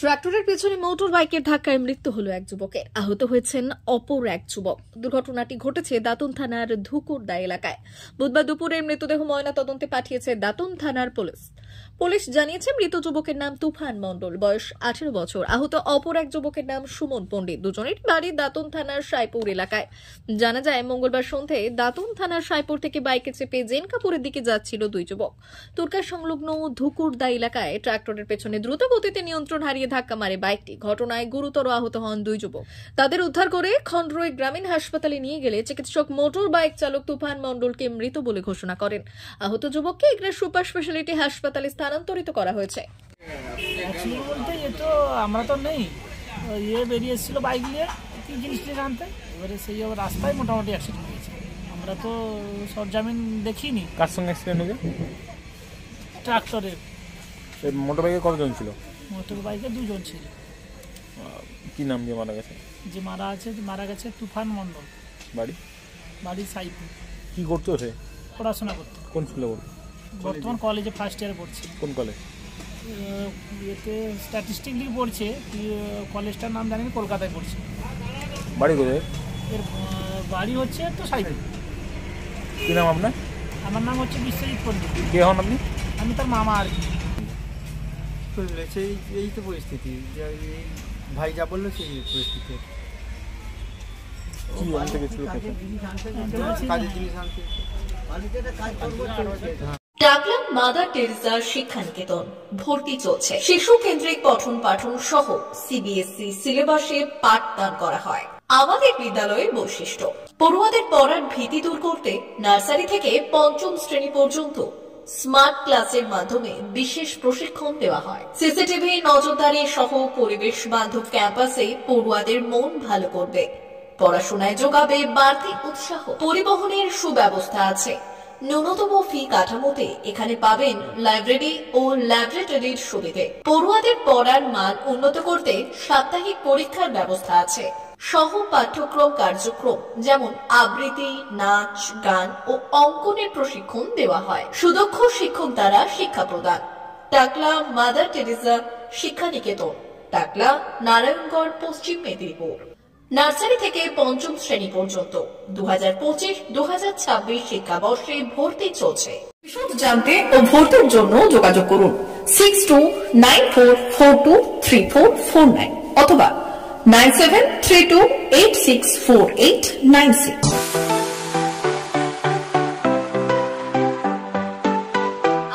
ট্রাক্টরের পেছনে মোটর বাইকের ধাক্কায় মৃত্যু হলো এক যুবকের, আহত হয়েছেন অপর এক যুবক। দুর্ঘটনাটি ঘটেছে দাঁতন থানার ধুকুরদা এলাকায়। বুধবার দুপুরে মৃতদেহ ময়না তদন্তে পাঠিয়েছে দাঁতন থানার পুলিশ। পুলিশ জানিয়েছে মৃত যুবকের নাম তুফান মণ্ডল, বয়স 18 বছর। আহত অপর এক যুবকের নাম সুমন পণ্ডিত। দুজনের বাড়ি দাঁতন থানার সাইপুর এলাকায়। জানা যায় মঙ্গলবার সন্ধ্যায় দাঁতন থানার সাইপুর থেকে বাইকে চেপে জেনকাপুরের দিকে যাচ্ছিল দুই যুবক। তুরকা সংলগ্ন ধুকুরদা এলাকায় ট্রাক্টরের পেছনে দ্রুত গতিতে নিয়ন্ত্রণ হারিয়ে ধাক্কা মারে বাইকটি। ঘটনায় গুরুতর আহত হন দুই যুবক। তাদের উদ্ধার করে খন্ডরই গ্রামীণ হাসপাতালে নিয়ে গেলে চিকিৎসক মোটর বাইক চালক তুফান মণ্ডলকে মৃত বলে ঘোষণা করেন। আহত যুবককে এগরা সুপার স্পেশালিটি হাসপাতালে স্থানান্তরিত করা হয়েছে। আমরা তো নেই, বেরিয়ে এসেছিল বাইক নিয়ে কি জিনিসটা জানতে, এবারে সেই রাস্তায় মোটামুটি অ্যাক্সিডেন্ট হয়েছে। আমরা তো সরজামিন দেখিনি। কার সঙ্গে অ্যাক্সিডেন্ট হয়েছে? ট্রাক্টরের। মোটর বাইকে কতজন ছিল? মোটর বাইকে দুজন ছিল। কি নাম দিয়ে মারা গেছে? যে মারা গেছে তুফান মণ্ডল। বাড়ি সাইপুর। কি করতো সে? পড়াশোনা করতো। কোন স্কুলে পড়তো? বর্তমান কলেজে ফার্স্ট ইয়ারে পড়ছে। কোন কলেজ? এতে স্ট্যাটিস্টিক নিয়ে পড়ছে, কলেজটার নাম জানি না, কলকাতায় পড়ছে। বাড়ি কোথায়? এর বাড়ি হচ্ছে তো সাইপুর। কি নাম আপনার? আমার নাম হচ্ছে বিশ্বজিৎ পণ্ডিত। কে হন আপনি? আমি তার মামা আর কি। এই তো পরিস্থিতি, ভাই যা বললো সেই পরিস্থিতি। টাকলা মাদার টেরেসা শিক্ষানিকেতন ভর্তি চলছে। শিশু কেন্দ্রিক পঠন পাঠন সহ সিবিএসই সিলেবাসে পাঠদান করা হয়। আমাদের বিদ্যালয়ের বৈশিষ্ট্য: পড়ুয়াদের পড়ার ভীতি দূর করতে নার্সারি থেকে পঞ্চম শ্রেণী পর্যন্ত স্মার্ট ক্লাসের মাধ্যমে বিশেষ প্রশিক্ষণ দেওয়া হয়। সিসিটিভি নজরদারি সহ পরিবেশ বান্ধব ক্যাম্পাসে পড়ুয়াদের মন ভালো করবে, পড়াশোনায় যোগাবে বাড়তি উৎসাহ। পরিবহনের সুব্যবস্থা আছে। ন্যূনতম ফি কাঠামোতে এখানে পাবেন লাইব্রেরি ও ল্যাবরেটরির সুবিধে। পড়ুয়াদের পড়ার মান উন্নত করতে সাপ্তাহিক পরীক্ষার ব্যবস্থা আছে। সহ পাঠ্যক্রম কার্যক্রম যেমন আবৃত্তি, নাচ, গান ও অঙ্কনের প্রশিক্ষণ দেওয়া হয়। সুদক্ষ শিক্ষক দ্বারা শিক্ষা প্রদান। টাকলা মাদার টেরেসা শিক্ষানিকেতন, টাকলা, নারায়ণগড়, পশ্চিম মেদিনীপুর। নার্সারি থেকে পঞ্চম শ্রেণী পর্যন্ত 2025-2026 শিক্ষাবর্ষে ভর্তি চলছে। বিশদ জানতে ও ভর্তির জন্য যোগাযোগ করুন 6294423449 অথবা 9732864896।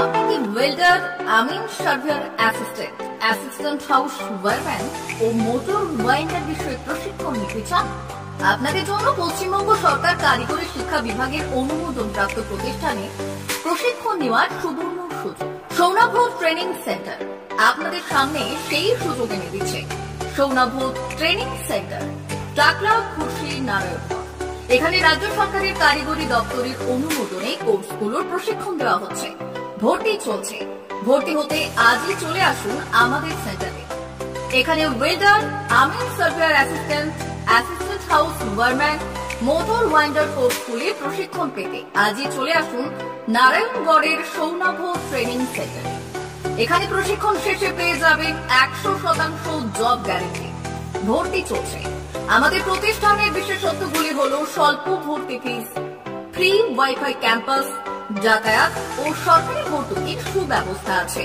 আপনি কি ওয়েল্ডার, আমিন সার্ভিয়ার অ্যাসিস্ট্যান্ট হাউস ওয়ারম্যান ও মোটর ওয়াইন্ডার বিষয়ে প্রশিক্ষণ নিতে চান? আপনাদের জন্য পশ্চিমবঙ্গ সরকার কারিগরি শিক্ষা বিভাগের অনুমোদনপ্রাপ্ত প্রতিষ্ঠানে প্রশিক্ষণ নেওয়ার সুবর্ণ সুযোগ। সৌনাভ ট্রেনিং সেন্টার আপনাদের সামনে সেই সুযোগ এনে দিচ্ছে। সৌনাভ ট্রেনিং সেন্টার, টাকলা, খুশি, নারায়ণগড়। এখানে রাজ্য সরকারের কারিগরি দপ্তরের অনুমোদনে কোর্সগুলোর প্রশিক্ষণ দেওয়া হচ্ছে। ভর্তি চলছে। ভর্তি হতে আজই চলে আসুন আমাদের সেন্টারে। এখানে ওয়েল্ডার, আমিন surveyor assistant house wireman, motor winder কোর্সগুলি প্রশিক্ষণ পেতে আজই চলে আসুন নারায়ণগড়ের সৌনাভ ট্রেনিং সেন্টারে। এখানে প্রশিক্ষণ শেষে পেয়ে যাবেন 100% জব গ্যারেন্টি। ভর্তি চলছে। আমাদের প্রতিষ্ঠানের বিশেষত্বগুলি হলো স্বল্প ভর্তি ফিস, ফ্রি ওয়াইফাই ক্যাম্পাস, যাতায়াত ও সরকারি ভর্তুকির সুব্যবস্থা আছে।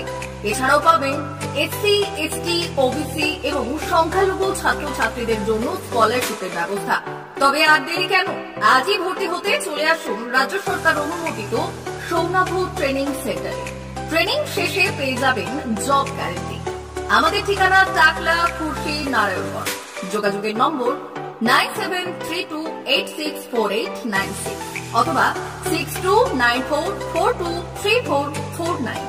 এছাড়াও পাবেন এসসি, এসটি, ওবিসি এবং সংখ্যালঘু ছাত্রছাত্রীদের জন্য স্কলারশিপের ব্যবস্থা। তবে আর দেরি কেন, আজই ভর্তি হতে চলে আসুন রাজ্য সরকার অনুমোদিত সৌনাভ ট্রেনিং সেন্টারে। ট্রেনিং শেষে পেয়ে যাবেন জব গ্যারেন্টি। আমাদের ঠিকানা টাকলা, খুশি, নারায়ণগড়। যোগাযোগের নম্বর 9732864896 অথবা 6294423449।